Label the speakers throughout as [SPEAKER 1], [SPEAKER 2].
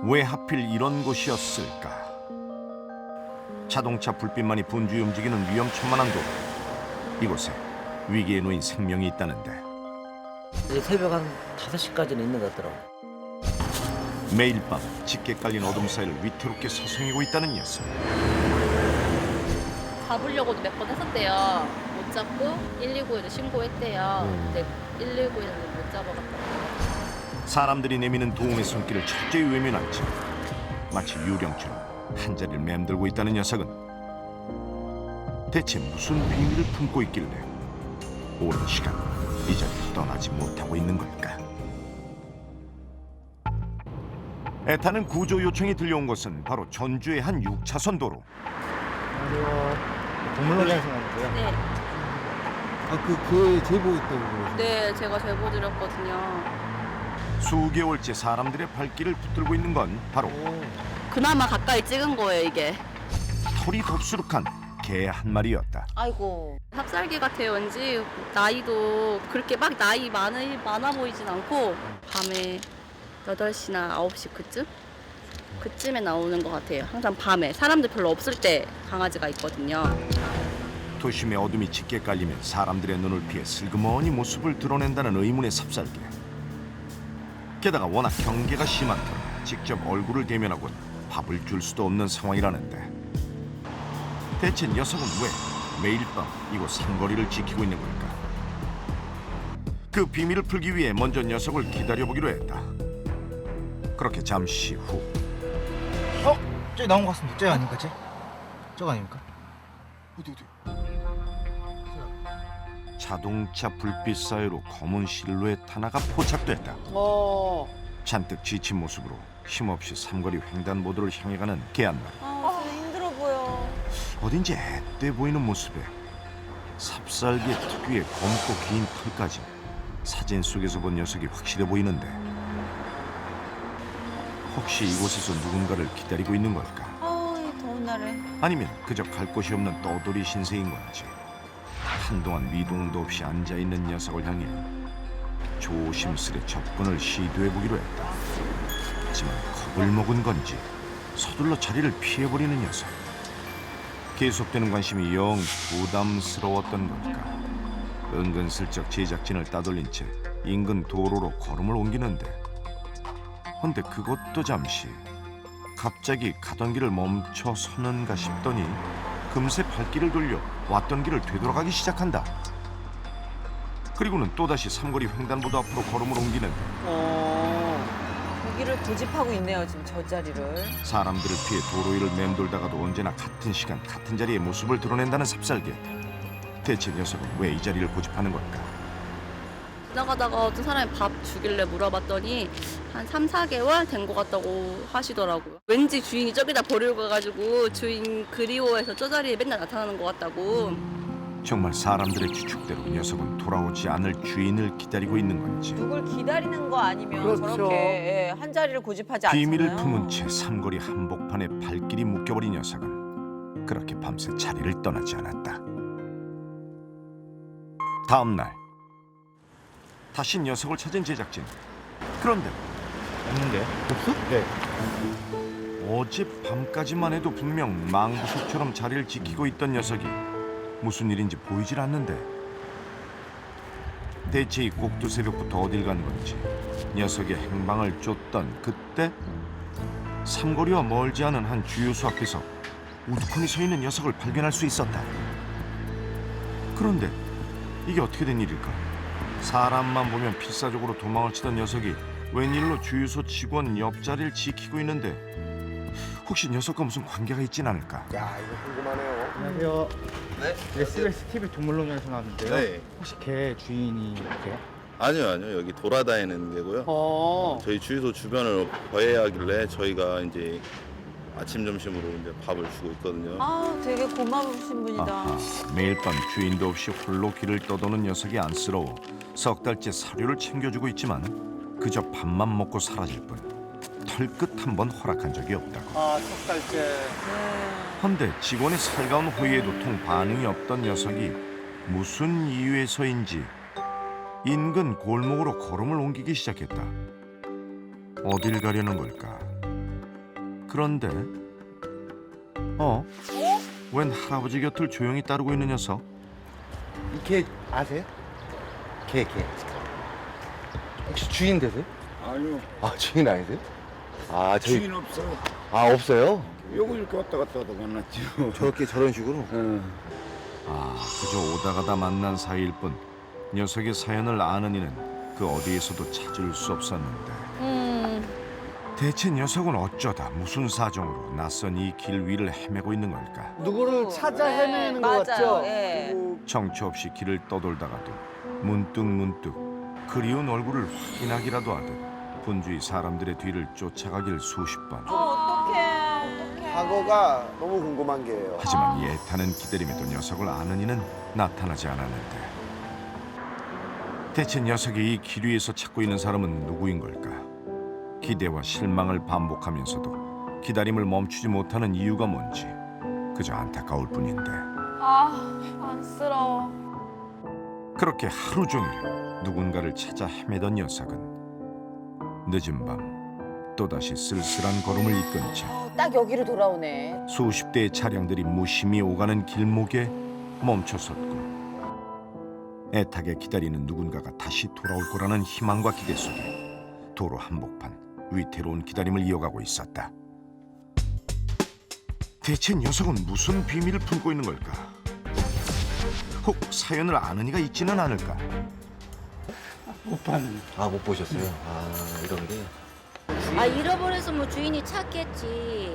[SPEAKER 1] 왜 하필 이런 곳이었을까? 자동차 불빛만이 분주히 움직이는 위험천만한 도로. 이곳에 위기에 놓인 생명이 있다는데
[SPEAKER 2] 이제 새벽 한 5시까지는 있는 것 같더라고.
[SPEAKER 1] 매일 밤 짙게 깔린 어둠 사이를 위태롭게 서성이고 있다는 녀석.
[SPEAKER 3] 잡으려고도 몇 번 했었대요. 못 잡고 119에도 신고했대요. 근데 119에는 못 잡아갔다고.
[SPEAKER 1] 사람들이 내미는 도움의 손길을 철저히 외면한 채 마치 유령처럼 한 자리를 맴돌고 있다는 녀석은 대체 무슨 비밀을 품고 있길래 오랜 시간 이 자리를 떠나지 못하고 있는 걸까? 애타는 구조 요청이 들려온 곳은 바로 전주의 한 6차선 도로.
[SPEAKER 4] 안녕하세요. 동물원에서 나왔고요.
[SPEAKER 3] 네,
[SPEAKER 4] 그 제보 있다고 그러시죠?
[SPEAKER 3] 네, 제가 제보 드렸거든요.
[SPEAKER 1] 수개월째 사람들의 발길을 붙들고 있는 건 바로
[SPEAKER 3] 그나마 가까이 찍은 거예요, 이게.
[SPEAKER 1] 털이 덥수룩한 개 한 마리였다.
[SPEAKER 3] 아이고. 삽살개 같아요, 왠지. 나이도 그렇게 막 나이 많아 보이진 않고 밤에 8시나 9시 그쯤? 그쯤에 나오는 것 같아요. 항상 밤에. 사람들 별로 없을 때 강아지가 있거든요.
[SPEAKER 1] 도심의 어둠이 짙게 깔리면 사람들의 눈을 피해 슬그머니 모습을 드러낸다는 의문의 삽살개. 게다가 워낙 경계가 심한 터라 직접 얼굴을 대면하곤 밥을 줄 수도 없는 상황이라는데 대체 녀석은 왜 매일 밤 이곳 삼거리를 지키고 있는 걸까? 그 비밀을 풀기 위해 먼저 녀석을 기다려보기로 했다. 그렇게 잠시 후
[SPEAKER 4] 저기 나온 것 같습니다. 저기 아닙니까? 저거 아닙니까? 어디?
[SPEAKER 1] 자동차 불빛 사이로 검은 실루엣 하나가 포착됐다. 잔뜩 지친 모습으로 힘없이 삼거리 횡단보도를 향해 가는 개 한 마리.
[SPEAKER 5] 힘들어 보여.
[SPEAKER 1] 어딘지 앳돼 보이는 모습에 삽살개 특유의 검고 긴 털까지 사진 속에서 본 녀석이 확실해 보이는데 혹시 이곳에서 누군가를 기다리고 있는 걸까?
[SPEAKER 5] 이 더운 날에.
[SPEAKER 1] 아니면 그저 갈 곳이 없는 떠돌이 신세인 건지 한동안 미동도 없이 앉아있는 녀석을 향해 조심스레 접근을 시도해보기로 했다. 하지만 겁을 먹은 건지 서둘러 자리를 피해버리는 녀석. 계속되는 관심이 영 부담스러웠던 걸까. 은근슬쩍 제작진을 따돌린 채 인근 도로로 걸음을 옮기는데 헌데 그것도 잠시 갑자기 가던 길을 멈춰 서는가 싶더니 금세 발길을 돌려 왔던 길을 되돌아가기 시작한다. 그리고는 또다시 삼거리 횡단보도 앞으로 걸음을 옮기는데
[SPEAKER 5] 거기를 고집하고 있네요, 지금 저 자리를.
[SPEAKER 1] 사람들을 피해 도로 위를 맴돌다가도 언제나 같은 시간 같은 자리에 모습을 드러낸다는 삽살개. 대체 녀석은 왜 이 자리를 고집하는 걸까?
[SPEAKER 3] 지나가다가 어떤 사람이 밥 주길래 물어봤더니 한 3, 4개월 된 것 같다고 하시더라고요. 왠지 주인이 저기다 버리고 가가지고 주인 그리워해서 저 자리에 맨날 나타나는 것 같다고.
[SPEAKER 1] 정말 사람들의 추측대로 녀석은 돌아오지 않을 주인을 기다리고 있는 건지
[SPEAKER 5] 누굴 기다리는 거 아니면
[SPEAKER 4] 그렇죠.
[SPEAKER 5] 저렇게 한 자리를 고집하지 않잖아요.
[SPEAKER 1] 비밀을 품은 채 삼거리 한복판에 발길이 묶여버린 녀석은 그렇게 밤새 자리를 떠나지 않았다. 다음 날 다시 녀석을 찾은 제작진. 그런데
[SPEAKER 4] 없는데? 없어? 네.
[SPEAKER 1] 어젯 밤까지만 해도 분명 망부석처럼 자리를 지키고 있던 녀석이 무슨 일인지 보이질 않는데 대체 이 꼭두 새벽부터 어딜 간 건지 녀석의 행방을 쫓던 그때 삼거리와 멀지 않은 한 주유소 앞에서 우두커니 서 있는 녀석을 발견할 수 있었다. 그런데 이게 어떻게 된 일일까? 사람만 보면 필사적으로 도망을 치던 녀석이 웬일로 주유소 직원 옆자리를 지키고 있는데 혹시 녀석과 무슨 관계가 있진 않을까?
[SPEAKER 6] 야, 이거 궁금하네요.
[SPEAKER 4] 안녕하세요.
[SPEAKER 6] 네?
[SPEAKER 4] SBS TV 동물농장에서 나왔는데요.
[SPEAKER 6] 네.
[SPEAKER 4] 혹시 개 주인이세요?
[SPEAKER 6] 아니요. 여기 돌아다니는 게고요. 저희 주유소 주변을 거해하길래 저희가 이제 아침 점심으로 이제 밥을 주고 있거든요.
[SPEAKER 5] 되게 고마우신 분이다.
[SPEAKER 1] 아하, 매일 밤 주인도 없이 홀로 길을 떠도는 녀석이 안쓰러워 석 달째 사료를 챙겨주고 있지만 그저 밥만 먹고 사라질 뿐 털끝 한 번 허락한 적이 없다고.
[SPEAKER 4] 석 달째.
[SPEAKER 1] 헌데 직원의 살가운 호의에도 통 반응이 없던 녀석이 무슨 이유에서인지 인근 골목으로 걸음을 옮기기 시작했다. 어딜 가려는 걸까? 그런데 웬 할아버지 곁을 조용히 따르고 있는 녀석?
[SPEAKER 4] 이 개 아세요? 개. 혹시 주인 되세요?
[SPEAKER 7] 아니요,
[SPEAKER 4] 아, 주인 아니세요? 아, 저희
[SPEAKER 7] 주인 없어.
[SPEAKER 4] 아, 없어요?
[SPEAKER 7] 요거 이렇게 왔다 갔다 하다 만났죠.
[SPEAKER 4] 저렇게 저런 식으로?
[SPEAKER 1] 그저 오다 가다 만난 사이일 뿐 녀석의 사연을 아는 이는 그 어디에서도 찾을 수 없었는데 대체 녀석은 어쩌다 무슨 사정으로 낯선 이 길 위를 헤매고 있는 걸까?
[SPEAKER 4] 누구를 찾아 헤매는 것
[SPEAKER 5] 맞아요.
[SPEAKER 4] 같죠?
[SPEAKER 5] 예.
[SPEAKER 1] 정처 없이 길을 떠돌다가도 문득 그리운 얼굴을 확인하기라도 하듯 분주히 사람들의 뒤를 쫓아가길 수십 번.
[SPEAKER 5] 어떡해.
[SPEAKER 8] 과거가 너무 궁금한 게요.
[SPEAKER 1] 하지만 예타는 기다림에도 녀석을 아는 이는 나타나지 않았는데 대체 녀석이 이 길 위에서 찾고 있는 사람은 누구인 걸까? 기대와 실망을 반복하면서도 기다림을 멈추지 못하는 이유가 뭔지 그저 안타까울 뿐인데
[SPEAKER 3] 안쓰러워.
[SPEAKER 1] 그렇게 하루 종일 누군가를 찾아 헤매던 녀석은 늦은 밤 또다시 쓸쓸한 걸음을 이끈 채
[SPEAKER 5] 딱 여기로 돌아오네.
[SPEAKER 1] 수십 대의 차량들이 무심히 오가는 길목에 멈춰섰고 애타게 기다리는 누군가가 다시 돌아올 거라는 희망과 기대 속에 도로 한복판 위태로운 기다림을 이어가고 있었다. 대체 녀석은 무슨 비밀을 품고 있는 걸까? 혹 사연을 아는 이가 있지는 않을까?
[SPEAKER 4] 아, 못 보셨어요? 아, 이런 게.
[SPEAKER 9] 아 잃어버려서 뭐 주인이 찾겠지.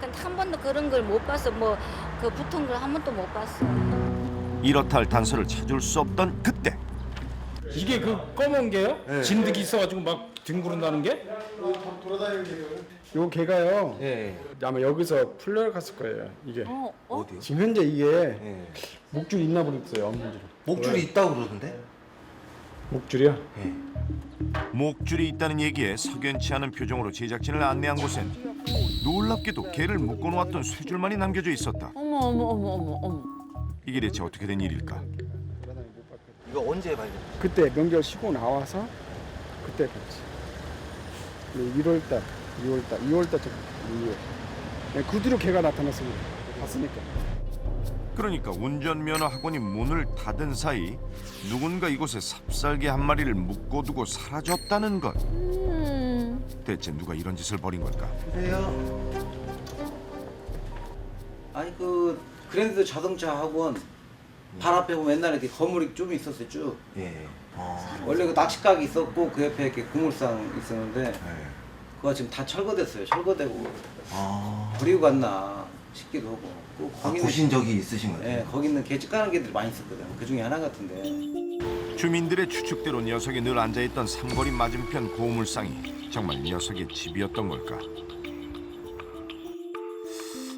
[SPEAKER 9] 근데 한 번도 그런 걸 못 봤어. 뭐 그 붙은 걸 한 번도 못 봤어.
[SPEAKER 1] 이렇다 할 단서를 찾을 수 없던 그때
[SPEAKER 10] 이게 그 검은 게요? 진드기 있어가지고 막 뒹구른다는 게? 요 개가요.
[SPEAKER 4] 예.
[SPEAKER 10] 아마 여기서 풀려갔을 거예요. 이게
[SPEAKER 4] 어디요?
[SPEAKER 10] 지금 현재 이게
[SPEAKER 4] 예.
[SPEAKER 10] 목줄이 있나 보겠어요. 엄지로.
[SPEAKER 4] 목줄이 있다고 그러던데?
[SPEAKER 10] 목줄이요?
[SPEAKER 1] 목줄이 있다는 얘기에 석연치 않은 표정으로 제작진을 안내한 곳엔 놀랍게도 개를 묶어놓았던 쇠줄만이 남겨져 있었다.
[SPEAKER 5] 어머.
[SPEAKER 1] 이게 대체 어떻게 된 일일까?
[SPEAKER 4] 이거 언제 발견?
[SPEAKER 10] 그때 명절 쉬고 나와서 그때 봤지. 1월달, 2월달 이후에 그 뒤로 개가 나타났습니다. 봤으니까.
[SPEAKER 1] 그러니까 운전면허 학원이 문을 닫은 사이 누군가 이곳에 삽살개 한 마리를 묶어두고 사라졌다는 것. 대체 누가 이런 짓을 벌인 걸까?
[SPEAKER 11] 그래요. 아니 그 그랜드 자동차 학원 발 앞에 보면 옛날에 이렇게 건물이 좀 있었어요 쭉.
[SPEAKER 4] 예.
[SPEAKER 11] 원래 그 낚시가게 있었고 그 옆에 이렇게 그물상 있었는데 그거 지금 다 철거됐어요. 철거되고 버리고 갔나 싶기도 하고. 그 거기
[SPEAKER 4] 보신 적이 있으신 거예요?
[SPEAKER 11] 네, 거기 있는 개집 가는 개들이 많이 있었거든요. 그 중에 하나 같은데.
[SPEAKER 1] 주민들의 추측대로 녀석이 늘 앉아있던 삼거리 맞은편 고물상이 정말 녀석의 집이었던 걸까?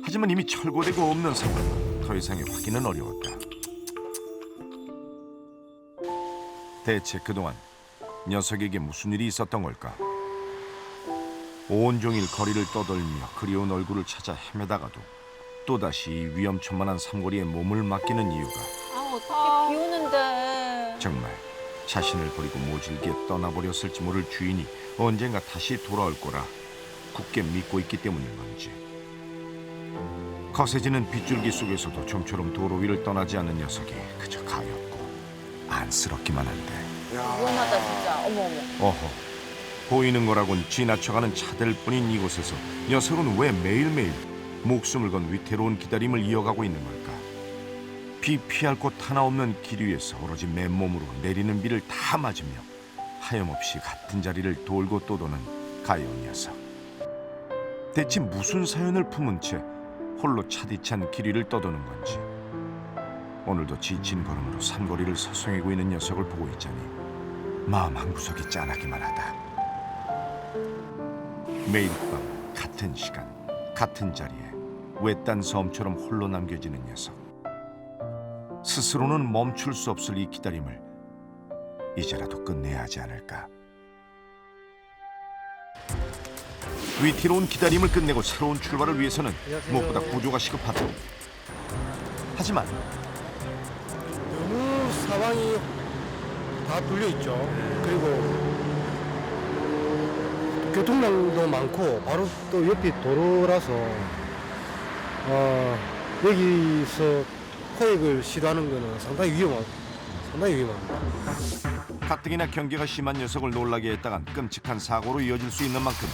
[SPEAKER 1] 하지만 이미 철거되고 없는 상황, 더 이상의 확인은 어려웠다. 대체 그동안 녀석에게 무슨 일이 있었던 걸까? 온종일 거리를 떠돌며 그리운 얼굴을 찾아 헤매다가도 또다시 이 위험천만한 삼거리에 몸을 맡기는 이유가
[SPEAKER 5] 어떡해. 비 오는데.
[SPEAKER 1] 정말 자신을 버리고 모질게 떠나버렸을지 모를 주인이 언젠가 다시 돌아올 거라 굳게 믿고 있기 때문인 건지. 거세지는 빗줄기 속에서도 좀처럼 도로 위를 떠나지 않는 녀석이 그저 가엾고 안쓰럽기만 한데.
[SPEAKER 5] 위험하다 진짜. 어머.
[SPEAKER 1] 어허, 보이는 거라곤 지나쳐가는 차들 뿐인 이곳에서 녀석은 왜 매일매일 목숨을 건 위태로운 기다림을 이어가고 있는 걸까? 비 피할 곳 하나 없는 길 위에서 오로지 맨몸으로 내리는 비를 다 맞으며 하염없이 같은 자리를 돌고 또 도는 가여운 녀석. 대체 무슨 사연을 품은 채 홀로 차디찬 길 위를 떠도는 건지. 오늘도 지친 걸음으로 삼거리를 서성이고 있는 녀석을 보고 있자니 마음 한구석이 짠하기만 하다. 매일 밤 같은 시간 같은 자리에 외딴 섬처럼 홀로 남겨지는 녀석. 스스로는 멈출 수 없을 이 기다림을 이제라도 끝내야 하지 않을까. 위태로운 기다림을 끝내고 새로운 출발을 위해서는 무엇보다 구조가 시급하다. 하지만
[SPEAKER 10] 너무 사방이 다 뚫려 있죠. 그리고 교통량도 많고 바로 또 옆이 도로라서 여기서 포획을 시도하는 거는 상당히 위험합니다.
[SPEAKER 1] 가뜩이나 경계가 심한 녀석을 놀라게 했다간 끔찍한 사고로 이어질 수 있는 만큼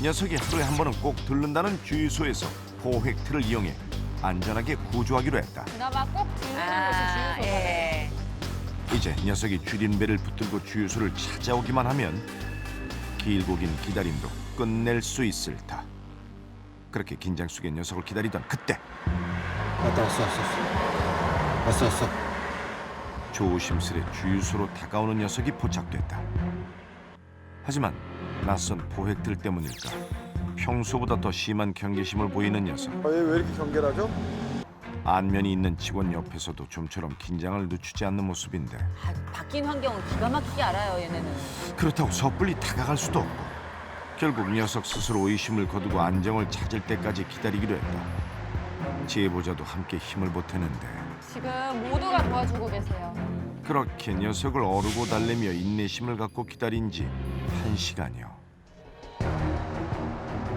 [SPEAKER 1] 녀석이 하루에 한 번은 꼭 들른다는 주유소에서 포획틀을 이용해 안전하게 구조하기로 했다.
[SPEAKER 5] 그나마 꼭 들르는 곳이 주유소가.
[SPEAKER 9] 예.
[SPEAKER 1] 이제 녀석이 줄임배를 붙들고 주유소를 찾아오기만 하면 길고 긴 기다림도 끝낼 수 있을 터. 그렇게 긴장 속에 녀석을 기다리던 그때
[SPEAKER 10] 왔어.
[SPEAKER 1] 조심스레 주유소로 다가오는 녀석이 포착됐다. 하지만 낯선 포획들 때문일까 평소보다 더 심한 경계심을 보이는 녀석.
[SPEAKER 8] 왜 이렇게 경계하죠?
[SPEAKER 1] 안면이 있는 직원 옆에서도 좀처럼 긴장을 늦추지 않는 모습인데
[SPEAKER 5] 바뀐 환경은 기가 막히게 알아요, 얘네는.
[SPEAKER 1] 그렇다고 섣불리 다가갈 수도 없고 결국 녀석 스스로 의심을 거두고 안정을 찾을 때까지 기다리기로 했다. 제보자도 함께 힘을 보태는데
[SPEAKER 5] 지금 모두가 도와주고 계세요.
[SPEAKER 1] 그렇게 녀석을 어르고 달래며 인내심을 갖고 기다린 지 1시간여.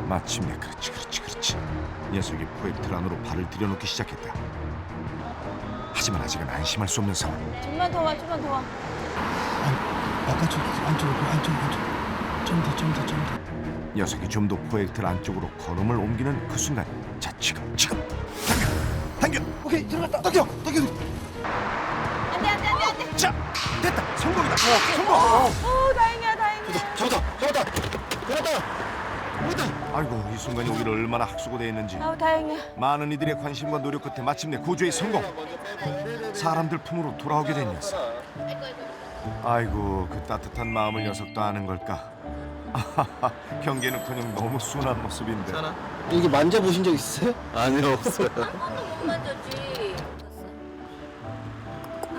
[SPEAKER 1] 마침내 그렇지. 녀석이 포획틀 안으로 발을 들여놓기 시작했다. 하지만 아직은 안심할 수 없는 상황.
[SPEAKER 5] 좀만 더 와.
[SPEAKER 4] 바깥쪽 안쪽. 좀 더.
[SPEAKER 1] 녀석이 좀 더 포획틀 안쪽으로 걸음을 옮기는 그 순간, 자 지금 당겨.
[SPEAKER 4] 오케이 들어갔다. 당겨.
[SPEAKER 5] 안돼.
[SPEAKER 1] 자 됐다. 성공이다. 성공.
[SPEAKER 5] 다행이야.
[SPEAKER 10] 잡았다.
[SPEAKER 1] 아이고 이 순간이 오기를 얼마나 학수고대했는지.
[SPEAKER 5] 다행이야.
[SPEAKER 1] 많은 이들의 관심과 노력 끝에 마침내 구조에 성공. 사람들 품으로 돌아오게 된 녀석. 아이고 그 따뜻한 마음을 녀석도 아는 걸까. 경계는커녕 너무 순한 모습인데.
[SPEAKER 10] 이게 만져보신 적 있으세요?
[SPEAKER 6] 아니요, 없어요.
[SPEAKER 9] 못 만졌지.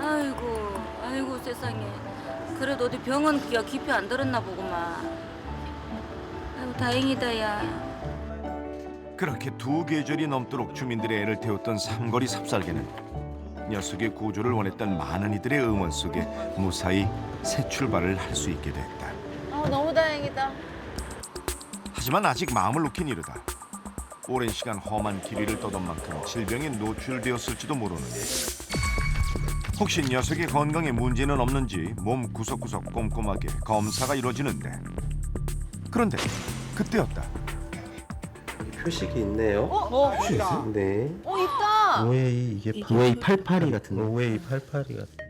[SPEAKER 9] 아이고 세상에. 그래도 어디 병원 깊이 안 들었나 보구만. 아이고 다행이다 야.
[SPEAKER 1] 그렇게 2계절이 넘도록 주민들의 애를 태웠던 삼거리 삽살개는 녀석의 구조를 원했던 많은 이들의 응원 속에 무사히 새 출발을 할 수 있게 됐다.
[SPEAKER 5] 너무 다행이다.
[SPEAKER 1] 하지만 아직 마음을 놓긴 이르다. 오랜 시간 험한 길 위를 떠던 만큼 질병에 노출되었을지도 모르는 일. 혹시 녀석의 건강에 문제는 없는지 몸 구석구석 꼼꼼하게 검사가 이루어지는데 그런데 그때였다.
[SPEAKER 12] 표식이 있네요. 네.
[SPEAKER 5] 있다.
[SPEAKER 12] OA 이게 OA 88이 같은 OA 88이 같은.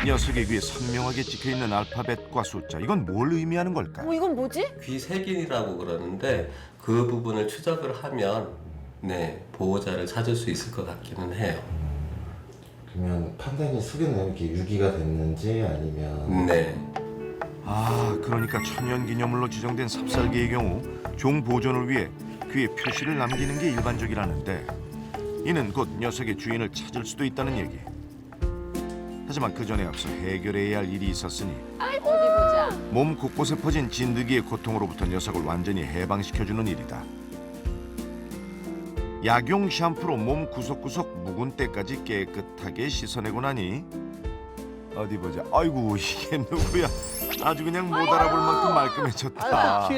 [SPEAKER 1] 녀석의 귀에 선명하게 찍혀있는 알파벳과 숫자. 이건 뭘 의미하는 걸까?
[SPEAKER 5] 이건 뭐지?
[SPEAKER 12] 귀색인이라고 그러는데 그 부분을 추적을 하면 보호자를 찾을 수 있을 것 같기는 해요.
[SPEAKER 13] 그러면 판단이 속였나요? 이렇게 유기가 됐는지 아니면
[SPEAKER 1] 그러니까 천연기념물로 지정된 삽살개의 경우 종 보존을 위해 귀에 표시를 남기는 게 일반적이라는데 이는 곧 녀석의 주인을 찾을 수도 있다는 얘기. 하지만 그 전에 앞서 해결해야 할 일이 있었으니
[SPEAKER 5] 어디 보자.
[SPEAKER 1] 몸 곳곳에 퍼진 진드기의 고통으로부터 녀석을 완전히 해방시켜주는 일이다. 약용 샴푸로 몸 구석구석 묵은 때까지 깨끗하게 씻어내고 나니 어디 보자. 아이고 이게 누구야. 아주 그냥 못 알아볼 만큼 말끔해졌다.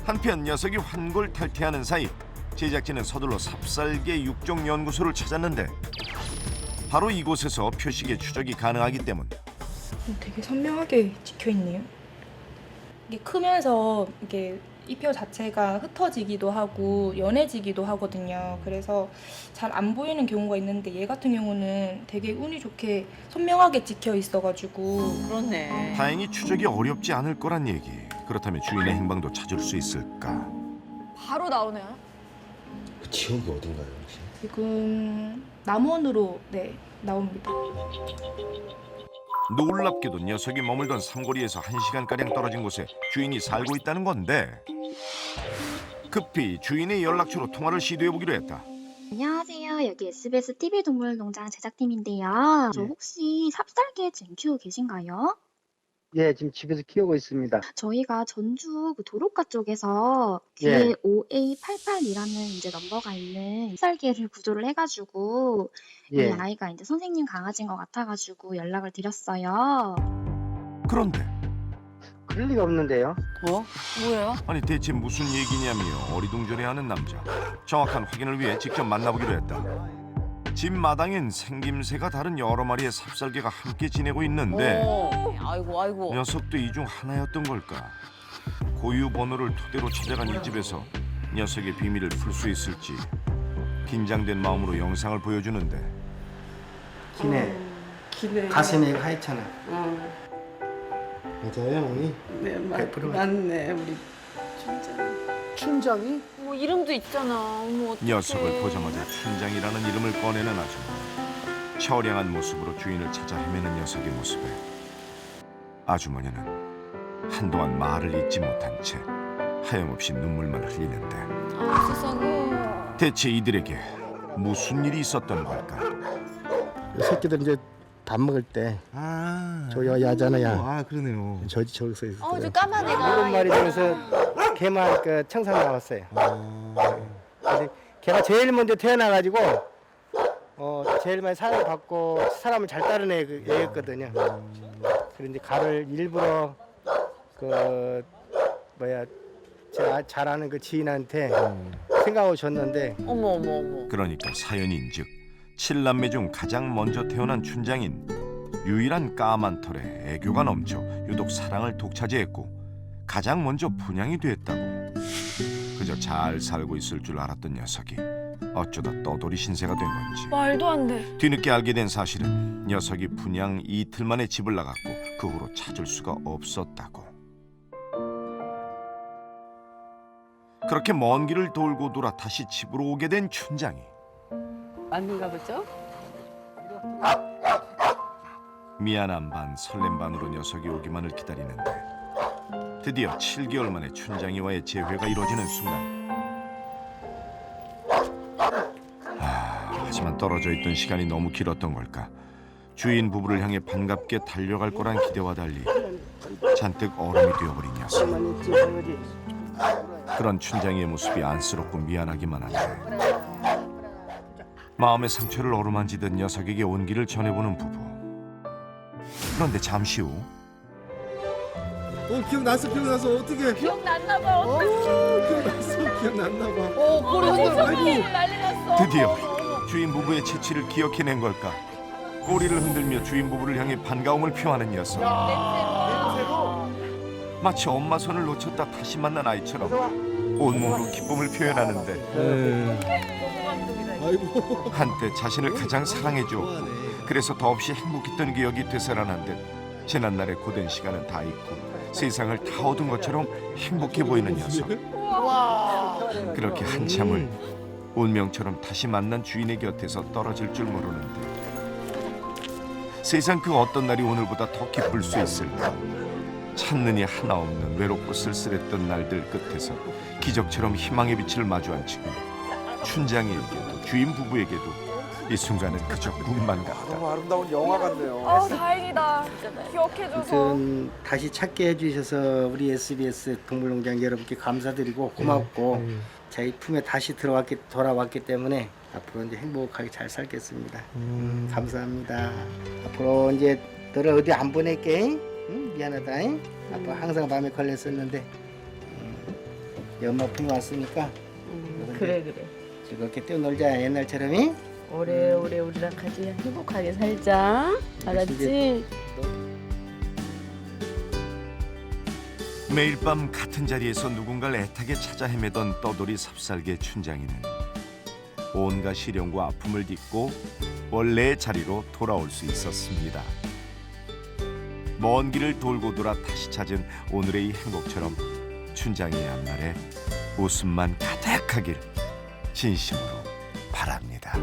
[SPEAKER 1] 한편 녀석이 환골탈퇴하는 사이 제작진은 서둘러 삽살개 육종 연구소를 찾았는데 바로 이곳에서 표식의 추적이 가능하기 때문.
[SPEAKER 14] 되게 선명하게 찍혀 있네요. 이게 크면서 이게 이표 자체가 흩어지기도 하고 연해지기도 하거든요. 그래서 잘 안 보이는 경우가 있는데 얘 같은 경우는 되게 운이 좋게 선명하게 찍혀 있어가지고.
[SPEAKER 5] 그렇네.
[SPEAKER 1] 다행히 추적이 어렵지 않을 거란 얘기. 그렇다면 주인의 행방도 찾을 수 있을까?
[SPEAKER 5] 바로 나오네요.
[SPEAKER 13] 그 지역이 어딘가요 혹시?
[SPEAKER 14] 지금 남원으로 나옵니다.
[SPEAKER 1] 놀랍게도 녀석이 머물던 삼거리에서 1시간가량 떨어진 곳에 주인이 살고 있다는 건데 급히 주인의 연락처로 통화를 시도해보기로 했다.
[SPEAKER 15] 안녕하세요. 여기 SBS TV 동물농장 제작팀인데요. 저 혹시 삽살개 지금 키우고 계신가요?
[SPEAKER 16] 예, 지금 집에서 키우고 있습니다.
[SPEAKER 15] 저희가 전주 그 도로가 쪽에서 뒤에 OA88이라는 이제 넘버가 있는 삽살개를 구조를 해가지고 이 아이가 이제 선생님 강아지인 것 같아가지고 연락을 드렸어요.
[SPEAKER 1] 그런데
[SPEAKER 16] 그럴 리가 없는데요.
[SPEAKER 5] 뭐예요?
[SPEAKER 1] 아니 대체 무슨 얘기냐며 어리둥절해하는 남자. 정확한 확인을 위해 직접 만나보기로 했다. 집 마당엔 생김새가 다른 여러 마리의 삽살개가 함께 지내고 있는데
[SPEAKER 5] 아이고.
[SPEAKER 1] 녀석도 이 중 하나였던 걸까? 고유 번호를 토대로 찾아간 이 집에서 녀석의 비밀을 풀 수 있을지 긴장된 마음으로 영상을 보여주는데
[SPEAKER 16] 기네. 가슴이 하얗잖아.
[SPEAKER 13] 맞아요, 어머니?
[SPEAKER 5] 네, 맞네 우리
[SPEAKER 16] 춘장이?
[SPEAKER 5] 뭐 이름도 있잖아. 어머 어떡해.
[SPEAKER 1] 녀석을 보자마자 춘장이라는 이름을 꺼내는 아주머니. 처량한 모습으로 주인을 찾아 헤매는 녀석의 모습에 아주머니는 한동안 말을 잇지 못한 채 하염없이 눈물만 흘리는데
[SPEAKER 5] 아 세상에.
[SPEAKER 1] 대체 이들에게 무슨 일이 있었던 걸까?
[SPEAKER 16] 새끼들 이제 밥 먹을 때 저기가 야잖아요.
[SPEAKER 13] 아, 그러네요.
[SPEAKER 16] 저기서 있었어요.
[SPEAKER 5] 저 까만 애가.
[SPEAKER 16] 일곱 마리 중에서 걔만 그 청산 나왔어요. 근데 걔가 제일 먼저 태어나가지고 제일 많이 사랑을 받고 사람을 잘 따르는 애였거든요. 그런데 가를 일부러 제가 잘 아는 그 지인한테 생각을 줬는데
[SPEAKER 5] 어머.
[SPEAKER 1] 그러니까 사연인즉 7남매 중 가장 먼저 태어난 춘장인 유일한 까만 털에 애교가 넘쳐 유독 사랑을 독차지했고 가장 먼저 분양이 됐다고. 그저 잘 살고 있을 줄 알았던 녀석이 어쩌다 떠돌이 신세가 된 건지.
[SPEAKER 5] 말도 안 돼.
[SPEAKER 1] 뒤늦게 알게 된 사실은 녀석이 분양 이틀 만에 집을 나갔고 그 후로 찾을 수가 없었다고. 그렇게 먼 길을 돌고 돌아 다시 집으로 오게 된 춘장이
[SPEAKER 5] 아닌가 보죠?
[SPEAKER 1] 미안한 반 설렘 반으로 녀석이 오기만을 기다리는데 드디어 7개월 만에 춘장이와의 재회가 이루어지는 순간 하지만 떨어져 있던 시간이 너무 길었던 걸까 주인 부부를 향해 반갑게 달려갈 거란 기대와 달리 잔뜩 얼음이 되어버린 녀석. 그런 춘장이의 모습이 안쓰럽고 미안하기만 한데 마음의 상처를 어루만지던 녀석에게 온기를 전해보는 부부. 그런데 잠시 후
[SPEAKER 13] 기억났어 어떻게?
[SPEAKER 5] 기억났나 봐. 어떡해.
[SPEAKER 13] 기억났나 봐.
[SPEAKER 5] 꼬리 흔들어. 난리 났어.
[SPEAKER 1] 드디어 주인 부부의 채취를 기억해낸 걸까? 꼬리를 흔들며 주인 부부를 향해 반가움을 표하는 녀석. 마치 엄마 손을 놓쳤다 다시 만난 아이처럼 온몸으로 기쁨을 표현하는데 한때 자신을 가장 사랑해주었고 그래서 더없이 행복했던 기억이 되살아난 듯 지난날의 고된 시간은 다 잊고 세상을 다 얻은 것처럼 행복해 보이는 녀석. 그렇게 한참을 운명처럼 다시 만난 주인의 곁에서 떨어질 줄 모르는데 세상 그 어떤 날이 오늘보다 더 기쁠 수 있을까? 찾는 이 하나 없는 외롭고 쓸쓸했던 날들 끝에서 기적처럼 희망의 빛을 마주한 지금 춘장이에게도 주인 부부에게도 이 순간은 그저 꿈만 같다.
[SPEAKER 8] 너무 아름다운 영화 같네요.
[SPEAKER 5] 다행이다. 기억해줘서.
[SPEAKER 16] 아무튼 다시 찾게 해주셔서 우리 SBS 동물농장 여러분께 감사드리고 고맙고 저희 품에 다시 돌아왔기 때문에 앞으로 이제 행복하게 잘 살겠습니다. 감사합니다. 앞으로 이제 너를 어디 안 보낼게. 미안하다. 아빠 항상 마음에 걸렸었는데 엄마 품에 왔으니까
[SPEAKER 5] 그래.
[SPEAKER 16] 즐겁게 뛰어놀자 옛날처럼.
[SPEAKER 5] 오래오래 우리랑 같이 행복하게 살자. 알았지?
[SPEAKER 1] 매일 밤 같은 자리에서 누군가를 애타게 찾아 헤매던 떠돌이 삽살개 춘장이는 온갖 시련과 아픔을 딛고 원래의 자리로 돌아올 수 있었습니다. 먼 길을 돌고 돌아 다시 찾은 오늘의 이 행복처럼 춘장이의 앞날에 웃음만 가득하길 진심으로 바랍니다.